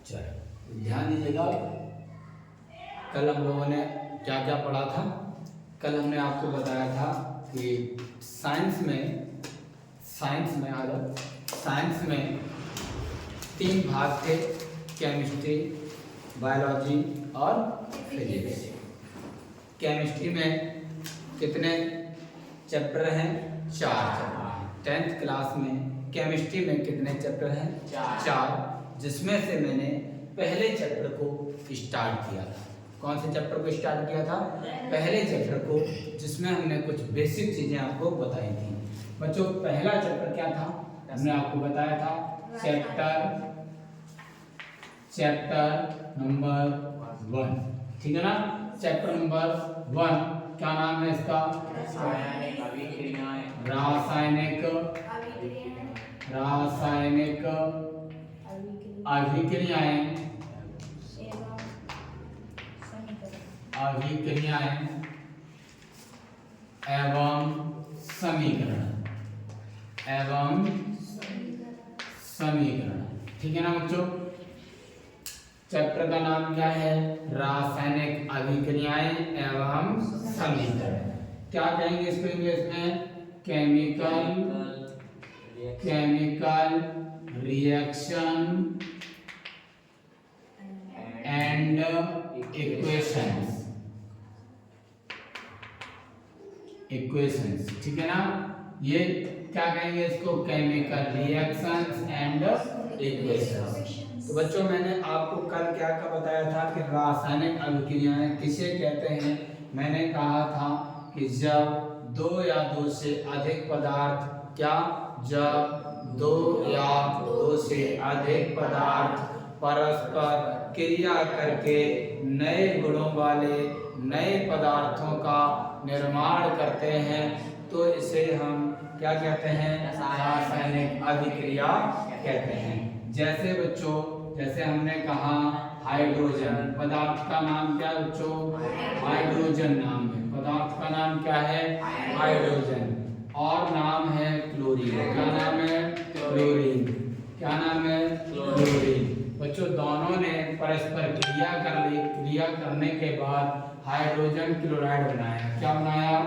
चलो ध्यान दीजिएगा, कल हम लोगों ने क्या क्या पढ़ा था। कल हमने आपको बताया था कि साइंस में 3 भाग थे, केमिस्ट्री, बायोलॉजी और फिजिक्स। केमिस्ट्री में कितने चैप्टर हैं? 4 चैप्टर हैं। 10th क्लास में केमिस्ट्री में कितने चैप्टर हैं? 4, जिसमें से मैंने पहले चैप्टर को स्टार्ट किया था। कौन से चैप्टर को स्टार्ट किया था? पहले चैप्टर को, जिसमें हमने कुछ बेसिक चीजें आपको बताई थी। बच्चों, पहला चैप्टर क्या था? हमने आपको बताया था चैप्टर नंबर 1, ठीक है ना। चैप्टर नंबर 1 क्या नाम है इसका? रासायनिक अभिक्रियाएं एवं समीकरण, ठीक है ना बच्चों। चैप्टर का नाम क्या है? रासायनिक अभिक्रियाएं एवं समीकरण। क्या कहेंगे इसको इंग्लिश में? केमिकल रिएक्शन एंड इक्वेशंस, ठीक है ना। ये क्या कहेंगे इसको? Chemical reactions and equations. तो बच्चों, मैंने आपको कल क्या क्या बताया था कि रासायनिक अभिक्रियाएं किसे कहते हैं। मैंने कहा था कि जब 2 या 2 से अधिक पदार्थ जब 2 या 2 से अधिक पदार्थ परस्पर क्रिया करके नए गुणों वाले नए पदार्थों का निर्माण करते हैं, तो इसे हम क्या कहते हैं? रासायनिक अभिक्रिया कहते हैं। जैसे बच्चों, जैसे हमने कहा हाइड्रोजन, पदार्थ का नाम क्या बच्चों? हाइड्रोजन नाम है। पदार्थ का नाम क्या है? हाइड्रोजन। और नाम है क्लोरीन। क्या नाम है? क्लोरीन। क्या नाम है? क्लोरीन। बच्चों, दोनों ने परस्पर क्रिया करने के बाद हाइड्रोजन क्लोराइड बनाया। क्या बनाया?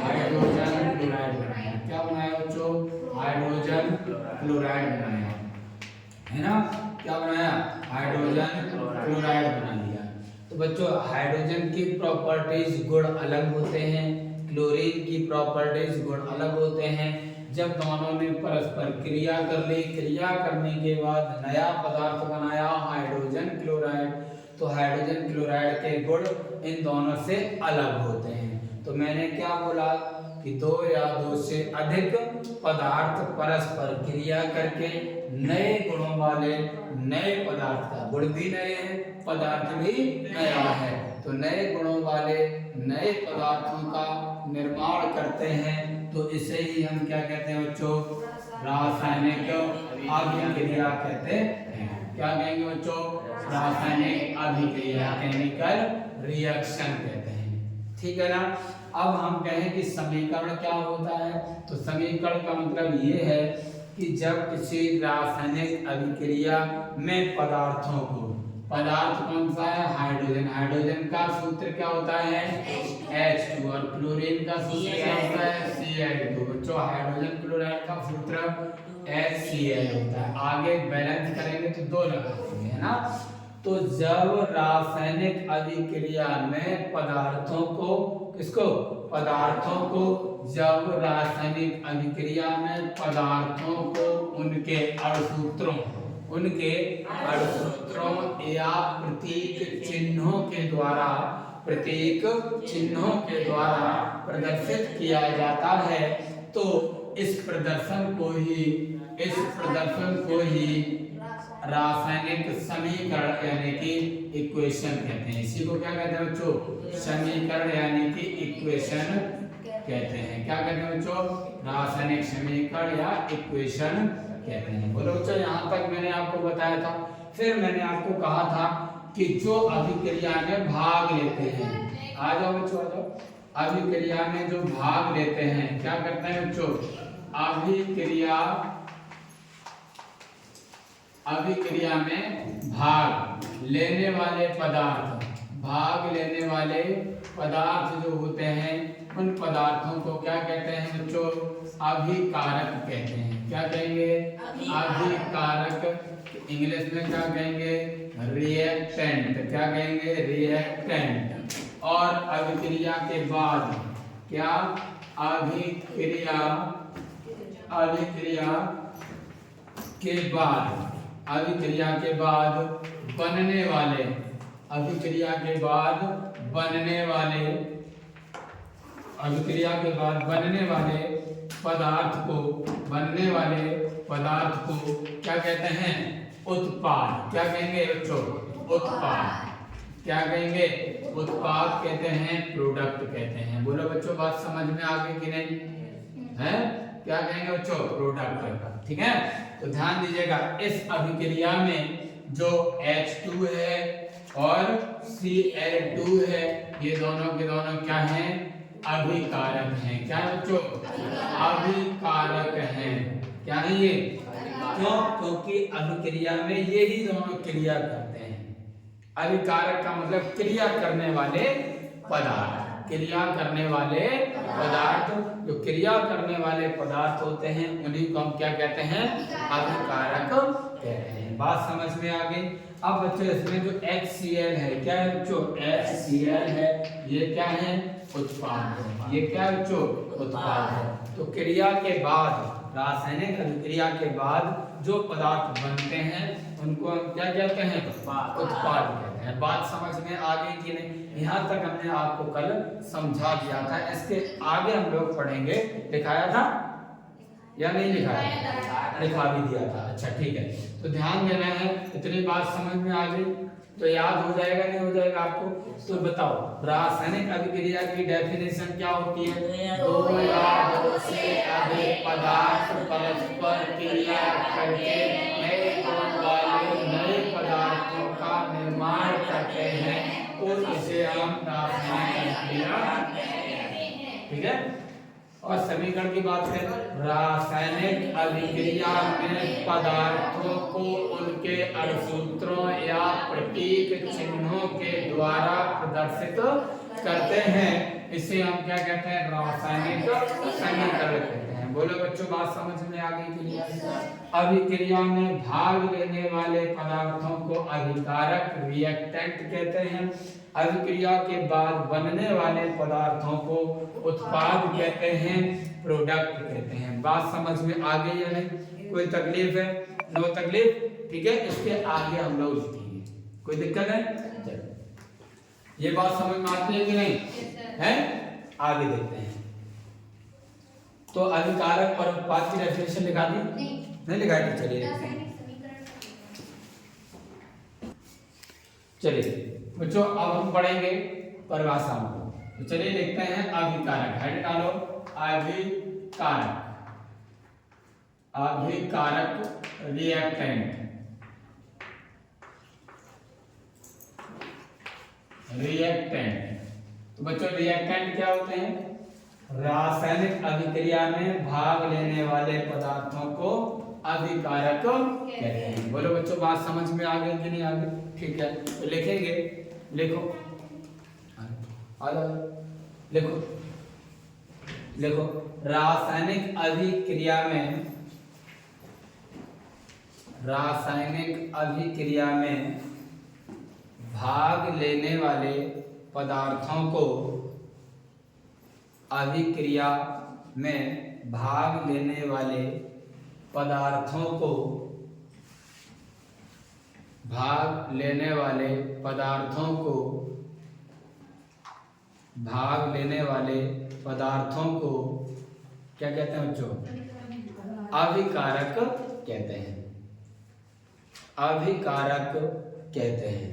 हाइड्रोजन क्लोराइड बनाया। क्या बनाया बच्चों? हाइड्रोजन क्लोराइड बनाया, है ना। क्या बनाया? हाइड्रोजन क्लोराइड बना लिया। तो बच्चों, हाइड्रोजन की प्रॉपर्टीज गुण अलग होते हैं, क्लोरीन की प्रॉपर्टीज गुण अलग होते हैं। जब दोनों ने परस्पर क्रिया कर ली, क्रिया करने के बाद नया पदार्थ बनाया हाइड्रोजन क्लोराइड, तो हाइड्रोजन क्लोराइड के गुण इन दोनों से अलग होते हैं। तो मैंने क्या बोला कि 2 या 2 से अधिक पदार्थ परस्पर क्रिया करके नए गुणों वाले नए पदार्थ का, गुण भी नए हैं, पदार्थ भी नया है, तो नए गुणों वाले नए पदार्थों का निर्माण करते हैं। तो इसे ही हम क्या कहते हैं बच्चों? रासायनिक अभिक्रिया कहते हैं। क्या कहेंगे बच्चों? रासायनिक अभिक्रिया, केमिकल रिएक्शन कहते हैं, ठीक है ना। अब हम कहें कि समीकरण क्या होता है, तो समीकरण का मतलब ये है कि जब किसी रासायनिक अभिक्रिया में पदार्थों को, पदार्थ कौन सा है? हाइड्रोजन। हाइड्रोजन का सूत्र क्या होता है? H2। और क्लोरीन का सूत्र क्या होता है? Cl2। बच्चों, हाइड्रोजन क्लोराइड का सूत्र HCl होता है। आगे बैलेंस करेंगे तो 2 लगाएंगे, है ना। तो जब रासायनिक अभिक्रिया में पदार्थों जब रासायनिक अभिक्रिया में पदार्थों को उनके अणुसूत्रों या प्रतीक चिन्हों के द्वारा प्रदर्शित किया जाता है, तो इस प्रदर्शन को ही रासायनिक समीकरण यानी कि इक्वेशन कहते हैं। इसी को क्या कहते हैं बच्चों? समीकरण यानी कि इक्वेशन कहते हैं। क्या कहते हैं बच्चों? रासायनिक समीकरण या इक्वेशन कहते हैं। बोलो बच्चों, यहाँ तक मैंने आपको बताया था। फिर मैंने आपको कहा था कि जो अभिक्रिया में भाग लेते हैं, आ जाओ बच्चों, आ जाओ। अभिक्रिया में जो भाग लेते हैं क्या करते हैं बच्चों? अभिक्रिया में भाग लेने वाले पदार्थ, भाग लेने वाले पदार्थ जो होते हैं उन पदार्थों को क्या कहते हैं बच्चों? अभिकारक कहते हैं। क्या कहेंगे? अभिकारक। इंग्लिश में क्या कहेंगे? रिएक्टेंट। क्या कहेंगे? रिएक्टेंट। और अभिक्रिया के बाद क्या? अभिक्रिया के बाद, अभिक्रिया के बाद बनने वाले, अभिक्रिया के बाद बनने वाले, अभिक्रिया के बाद बनने वाले पदार्थ को, बनने वाले पदार्थ को क्या कहते हैं? उत्पाद। क्या कहेंगे बच्चों? उत्पाद। क्या कहेंगे? उत्पाद कहते हैं, प्रोडक्ट कहते हैं। बोलो बच्चों, बात समझ में आ गई कि नहीं है? क्या कहेंगे बच्चों? प्रोडक्ट। ठीक है, तो ध्यान दीजिएगा, इस अभिक्रिया में जो H2 है और Cl2 है, ये दोनों के दोनों क्या हैं? अभिकारक हैं। क्या है बच्चों? अभिकारक हैं। क्या है ये? क्यों? क्योंकि अभिक्रिया में ये ही दोनों क्रिया करते हैं। अभिकारक का मतलब क्रिया करने वाले पदार्थ, क्रिया करने वाले पदार्थ। जो क्रिया करने वाले पदार्थ होते हैं उन्हीं को हम क्या कहते हैं? अभिकारक कहते हैं। बात समझ में आ गई? अब बच्चों इसमें जो HCl है, क्या है बच्चों? HCl है, ये क्या है? उत्पाद है। ये क्या है बच्चों? उत्पाद है। तो क्रिया के बाद, रासायनिक अभिक्रिया के बाद जो पदार्थ बनते हैं उनको हम क्या कहते हैं? उत्पाद कहते हैं। बात समझ में आ गई कि नहीं? यहाँ तक हमने आपको कल समझा दिया था। इसके आगे हम लोग पढ़ेंगे। लिखाया था या नहीं लिखाया? लिखा भी दिया था। अच्छा ठीक है, तो ध्यान देना है। इतनी बात समझ में आ गई तो याद हो जाएगा, नहीं हो जाएगा आपको? तो बताओ, रासायनिक अभिक्रिया की डेफिनेशन क्या होती है? दो या दो से अधिक पदार्थ परस्पर क्रिया करके नए गुण वाले नए पदार्थों का निर्माण करते हैं, तो इसे हम रासायनिक अभिक्रिया कहते हैं। ठीक है, और समीकरण की बात करें, रासायनिक अभिक्रिया में पदार्थों को उनके अणुसूत्रों या प्रतीक चिन्हों के द्वारा प्रदर्शित करते हैं। इसे हम क्या कहते हैं? रासायनिक समीकरण कहते हैं। बोलो बच्चों, बात समझ में आ गई कि नहीं? अभिक्रिया में भाग लेने वाले पदार्थों को अभिकारक, रिएक्टेंट कहते हैं। अभिक्रिया के बाद बनने वाले पदार्थों को उत्पाद कहते हैं, प्रोडक्ट कहते हैं। बात समझ में आ गई या नहीं? कोई तकलीफ है? नो तकलीफ? ठीक है, इसके आगे हम लोग लिखेंगे। कोई दिक्कत है? ये बात समझ में आती है कि नहीं है? आगे देखते हैं। तो अभिकारक और उत्पाद की डेफिनेशन लिखा दी? नहीं लिखाई? तो चलिए चलिए बच्चों, अब हम पढ़ेंगे परिभाषा को। तो चलिए लिखते हैं अभिकारक। हेड डालो, अभिकारक। अभिकारक रिएक्टेंट, रिएक्टेंट। तो बच्चों रिएक्टेंट क्या होते हैं? रासायनिक अभिक्रिया में भाग लेने वाले पदार्थों को अभिकारक कहते हैं। बोलो बच्चों, बात समझ में आ गई कि नहीं आ गई? ठीक है, तो लिखेंगे। लिखो, लिखो, लिखो। रासायनिक अभिक्रिया में, रासायनिक अभिक्रिया में भाग लेने वाले पदार्थों को, अभिक्रिया में भाग लेने वाले पदार्थों को, भाग लेने वाले पदार्थों को, भाग लेने वाले पदार्थों को क्या कहते हैं बच्चों? अभिकारक कहते हैं। अभिकारक कहते हैं।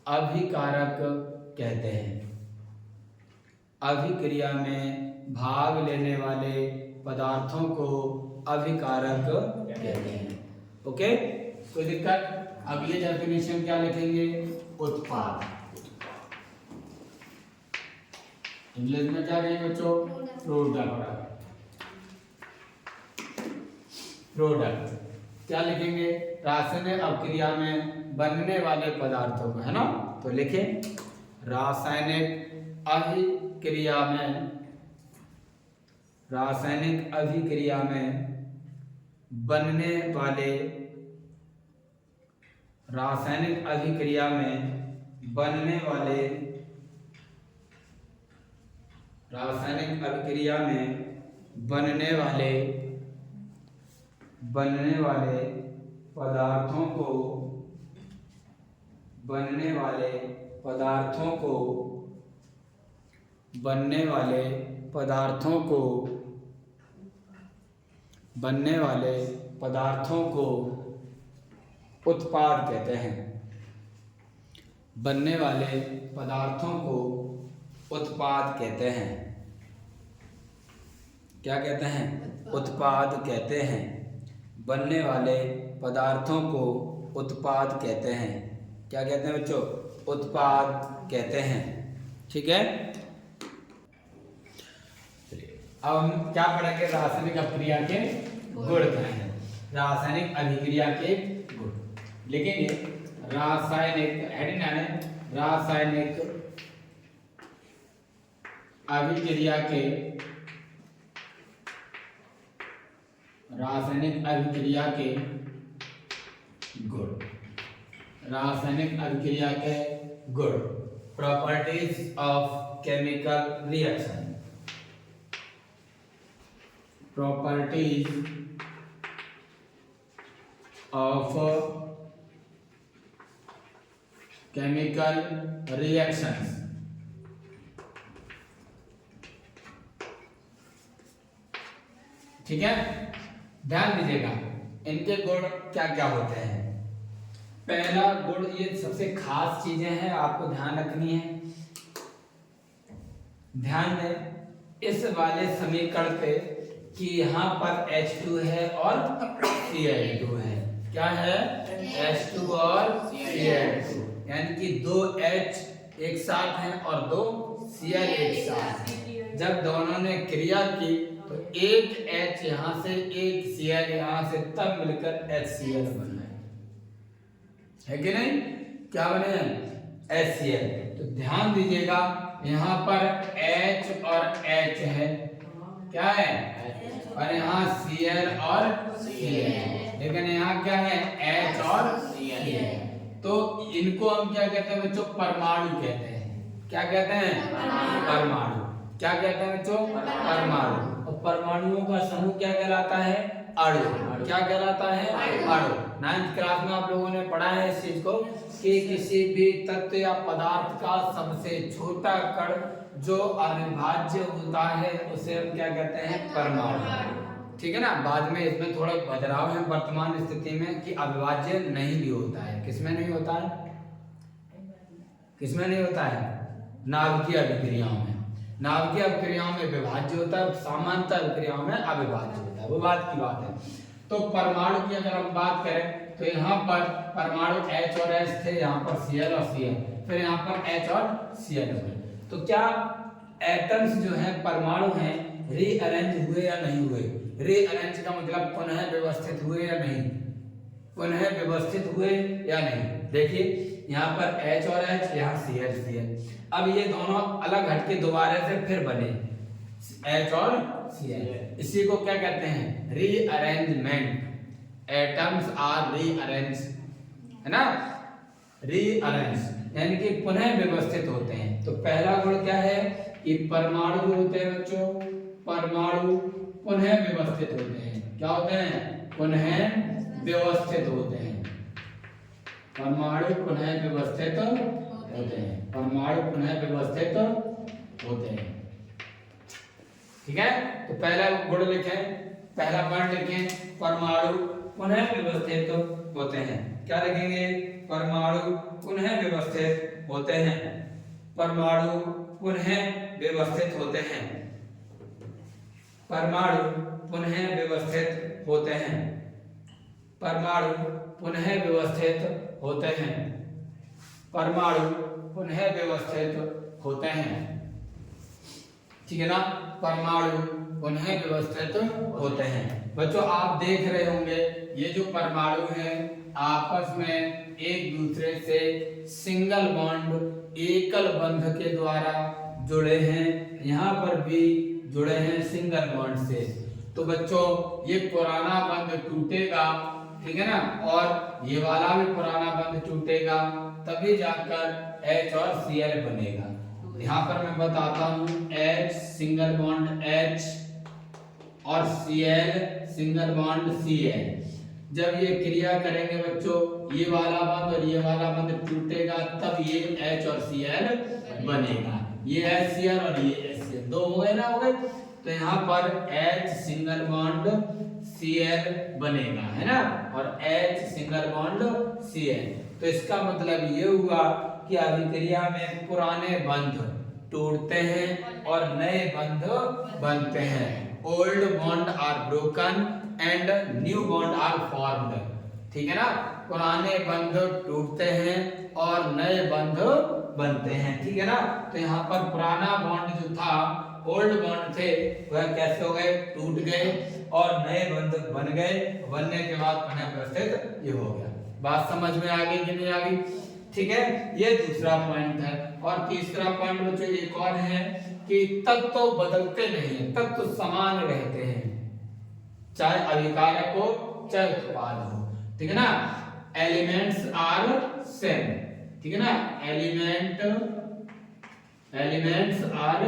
अभिकारक कहते हैं। अभिक्रिया में भाग लेने वाले पदार्थों को अभिकारक कहते हैं। ओके, कोई दिक्कत? अगली डेफिनेशन क्या लिखेंगे? उत्पाद। इंग्लिश में क्या कहेंगे बच्चों? प्रोडक्ट। प्रोडक्ट। क्या लिखेंगे? रासायनिक अभिक्रिया में बनने वाले पदार्थों को, है ना। तो लिखे रासायनिक अभिक्रिया में, रासायनिक अभिक्रिया में बनने वाले, रासायनिक अभिक्रिया में बनने वाले, रासायनिक अभिक्रिया में बनने वाले पदार्थों को, बनने वाले पदार्थों को, बनने वाले पदार्थों को, बनने वाले पदार्थों को उत्पाद कहते हैं। बनने वाले पदार्थों को उत्पाद कहते हैं। क्या कहते हैं? उत्पाद कहते हैं। बनने वाले पदार्थों को उत्पाद कहते हैं। क्या कहते हैं बच्चों? उत्पाद कहते हैं। ठीक है। अब हम क्या पढ़ेंगे? रासायनिक अभिक्रिया के गुण क्या हैं? रासायनिक अभिक्रिया के गुण लिखेंगे। रासायनिक हेडिंग है, रासायनिक अभिक्रिया के, रासायनिक अभिक्रिया के गुण, रासायनिक अभिक्रिया के गुण, properties of chemical reaction, properties of chemical reactions. ठीक है, ध्यान दीजिएगा इनके गुण क्या क्या होते हैं। पहला गुण, ये सबसे खास चीजें हैं, आपको ध्यान रखनी है। ध्यान दें इस वाले समीकरण पे कि यहाँ पर H2 है और Cl2 है। क्या है? H2 और Cl2, यानी कि दो H एक साथ हैं और दो Cl एक साथ हैं। जब दोनों ने क्रिया की तो एक H यहाँ से, एक Cl यहाँ से, तब मिलकर HCl बना है कि नहीं? क्या बने? HCl। तो ध्यान दीजिएगा यहाँ पर H और H है, क्या है? और यहाँ Cl और Cl, लेकिन यहाँ क्या है? H और Cl। तो इनको हम क्या कहते हैं बच्चों? परमाणु कहते हैं। क्या कहते हैं? परमाणु। क्या कहते हैं बच्चों? परमाणु। और परमाणुओं का समूह क्या कहलाता है? अणु। क्या कहलाता है? अणु। 9th क्लास में आप लोगों ने पढ़ा है इस चीज को कि किसी भी तत्व या पदार्थ का सबसे छोटा कण जो अविभाज्य होता है उसे हम क्या कहते हैं? परमाणु। ठीक है ना। बाद में इसमें थोड़ा बदलाव है वर्तमान स्थिति में कि अविभाज्य नहीं भी होता है। किसमें नहीं होता है? किसमें नहीं होता है? नाभिकीय अभिक्रियाओं में। नाभिकीय अभिक्रियाओं में विभाज्य होता है, सामान्य अभिक्रियाओं में अविभाज्य होता है। वो बात की बात है। तो परमाणु की अगर हम बात करें तो यहाँ पर परमाणु H और H थे, यहाँ पर Cl और Cl, फिर यहाँ पर H और Cl हुए। तो क्या एटम्स जो हैं, परमाणु हैं, रीअरेंज हुए या नहीं हुए? रीअरेंज का मतलब पुनः व्यवस्थित हुए या नहीं? पुनः व्यवस्थित हुए या नहीं? देखिए यहाँ पर H और H, यहाँ Cl Cl। अब ये दोनों अलग हटके दोबारा से फिर बने H और Cl। इसी को क्या कहते हैं? रीअरेंजमेंट। एटम्स आर रीअरेंज, है ना। रीअरेंज यानी कि पुनः व्यवस्थित होते हैं। तो पहला गुण क्या है कि परमाणु होते हैं बच्चों, परमाणु पुनः व्यवस्थित होते हैं। क्या होते हैं? पुनः व्यवस्थित होते हैं। परमाणु पुनः व्यवस्थित होते हैं। परमाणु पुनः व्यवस्थित होते हैं। ठीक है। तो पहला गुण लिखें, पहला वर्ण लिखें, परमाणु पुनः व्यवस्थित होते हैं। क्या लिखेंगे? परमाणु पुनः व्यवस्थित होते हैं। परमाणु पुनः व्यवस्थित होते हैं। परमाणु पुनः व्यवस्थित होते हैं। परमाणु पुनः व्यवस्थित होते हैं। परमाणु पुनः व्यवस्थित होते हैं। ठीक है ना। परमाणु पुनः व्यवस्थित होते हैं। बच्चों आप देख रहे होंगे ये जो परमाणु हैं आपस में एक दूसरे से सिंगल बॉन्ड एकल बंध के द्वारा जुड़े हैं, यहाँ पर भी जुड़े हैं सिंगल बॉन्ड से। तो बच्चों ये पुराना बंध टूटेगा, ठीक है ना, और ये वाला भी पुराना बंध टूटेगा, तभी जाकर H और Cl बनेगा। यहाँ पर मैं बताता हूँ H सिंगल बॉन्ड H और Cl सिंगल बॉन्ड Cl। जब ये क्रिया करेंगे बच्चों, ये वाला बंध और ये वाला बंध टूटेगा, तब ये H और Cl बनेगा। ये HCl और ये HCl दो हो गए ना, हो गए। तो यहाँ पर H सिंगल बॉन्ड Cl बनेगा, है ना, और H सिंगल बॉन्ड Cl। तो इसका मतलब ये हुआ कि अभिक्रिया में पुराने बंध टूटते हैं और नए बंध बनते हैं। Old bond are broken and new bond are formed, ठीक है ना। पुराने बंध टूटते हैं और नए बंध बनते हैं, ठीक है ना। तो यहाँ पर पुराना बॉन्ड जो था, ओल्ड बॉन्ड थे, वह कैसे हो गए, टूट गए और नए बंध बन गए। बनने के बाद पुनः व्यवस्थित ये हो गया। बात समझ में आ गई कि नहीं आ गई, ठीक है। ये दूसरा पॉइंट है। और तीसरा पॉइंट बच्चों एक और है कि तत्व तो बदलते नहीं है, तत्व तो समान रहते हैं, चाहे अभिकारक हो चाहे उत्पाद हो, ठीक है ना। एलिमेंट्स आर सेम, ठीक है ना, एलिमेंट्स आर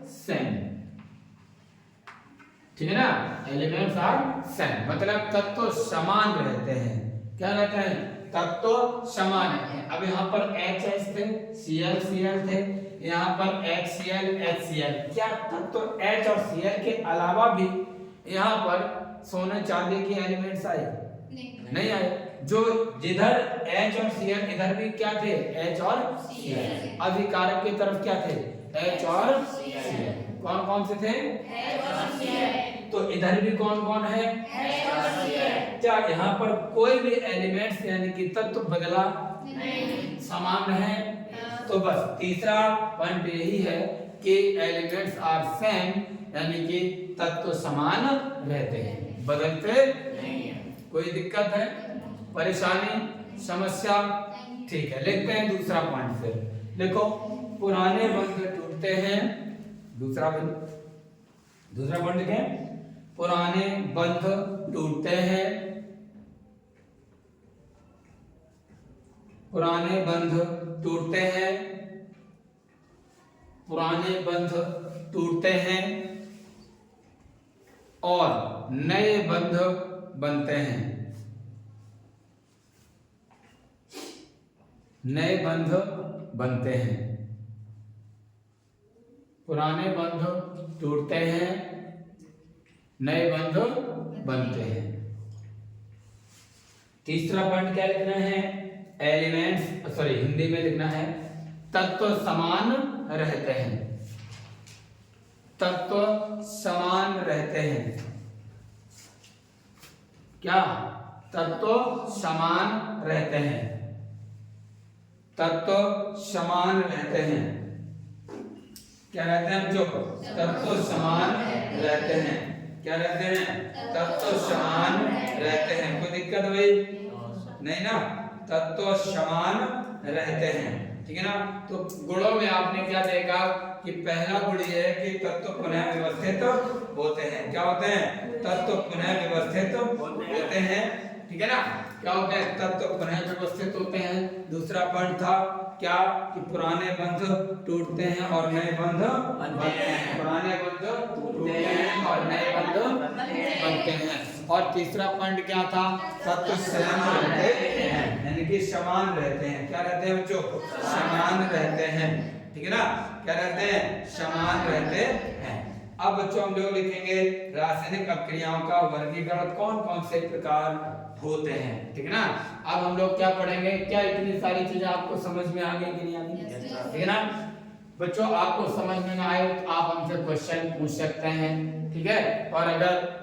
सेम, ठीक है ना, एलिमेंट्स आर सेम मतलब तत्व समान रहते हैं। क्या रहते हैं, तत्व समान है। अब यहाँ पर HH थे, Cl थे, यहाँ पर HCl HCl, क्या तत्व H और Cl के अलावा भी यहाँ पर सोने चांदी के एलिमेंट्स आए? नहीं आए। जो जिधर H और Cl इधर भी क्या थे, H और Cl। अभिकारक की तरफ क्या थे, H और Cl। कौन कौन से थे, H और Cl। तो इधर भी कौन कौन है, H और Cl। क्या यहाँ पर कोई भी एलिमेंट्स यानी कि तत्व बदला नहीं, समान है। तो बस तीसरा पॉइंट यही है कि एलिमेंट्स आर सेम यानी कि तत्व समान रहते हैं, बदलते नहीं है। कोई दिक्कत है, परेशानी, समस्या, ठीक है। लिखते हैं दूसरा पॉइंट फिर। देखो पुराने बंध टूटते हैं, दूसरा पॉइंट लिखें, पुराने बंध टूटते हैं, पुराने बंध टूटते हैं, पुराने बंध टूटते हैं और नए बंध बनते हैं, नए बंध बनते हैं। पुराने बंध टूटते हैं, नए बंध बनते हैं। तीसरा पॉइंट क्या लिखना है, एलिमेंट्स हिंदी में लिखना है तत्व समान रहते हैं, तत्व समान रहते हैं। क्या, तत्व समान रहते हैं, तत्व समान रहते हैं। क्या रहते हैं जो, तत्व समान रहते हैं। क्या रहते हैं, तत्व समान रहते हैं। कोई दिक्कत भाई नहीं ना, तत्व समान रहते हैं, ठीक है ना। तो गुणों में आपने क्या देखा कि पहला गुण ये है कि तत्व पुनः व्यवस्थित होते हैं। क्या होते हैं, तत्व पुनः व्यवस्थित होते हैं, ठीक है ना। क्या होते हैं, तत्व पुनः व्यवस्थित होते हैं। दूसरा पॉइंट था क्या कि पुराने बंध टूटते हैं और नए बंध बनते हैं, पुराने बंध टूटते हैं और नए बंध बनते हैं। और तीसरा पॉइंट क्या था, तत्व समान रहते हैं यानी कि समान रहते हैं। क्या रहते हैं बच्चों, समान रहते हैं, ठीक है ना। क्या रहते हैं, समान रहते हैं। अब बच्चों हम लोग लिखेंगे रासायनिक अपक्रियाओं का वर्गीकरण कौन कौन से प्रकार होते हैं, ठीक है ना। अब हम लोग क्या पढ़ेंगे, क्या इतनी सारी चीजें आपको समझ में आ गई कि नहीं आ गई, ठीक है ना। बच्चों आपको समझ में ना आए तो आप हमसे क्वेश्चन पूछ सकते हैं, ठीक है। और अगर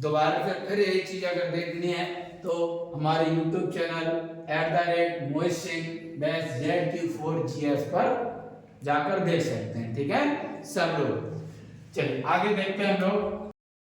दोबारा से फिर यही चीज अगर देखनी है तो हमारे YouTube चैनल @mohish_ZQ4GS पर जाकर देख सकते हैं, ठीक है सब लोग। चलिए आगे देखते हैं हम लोग।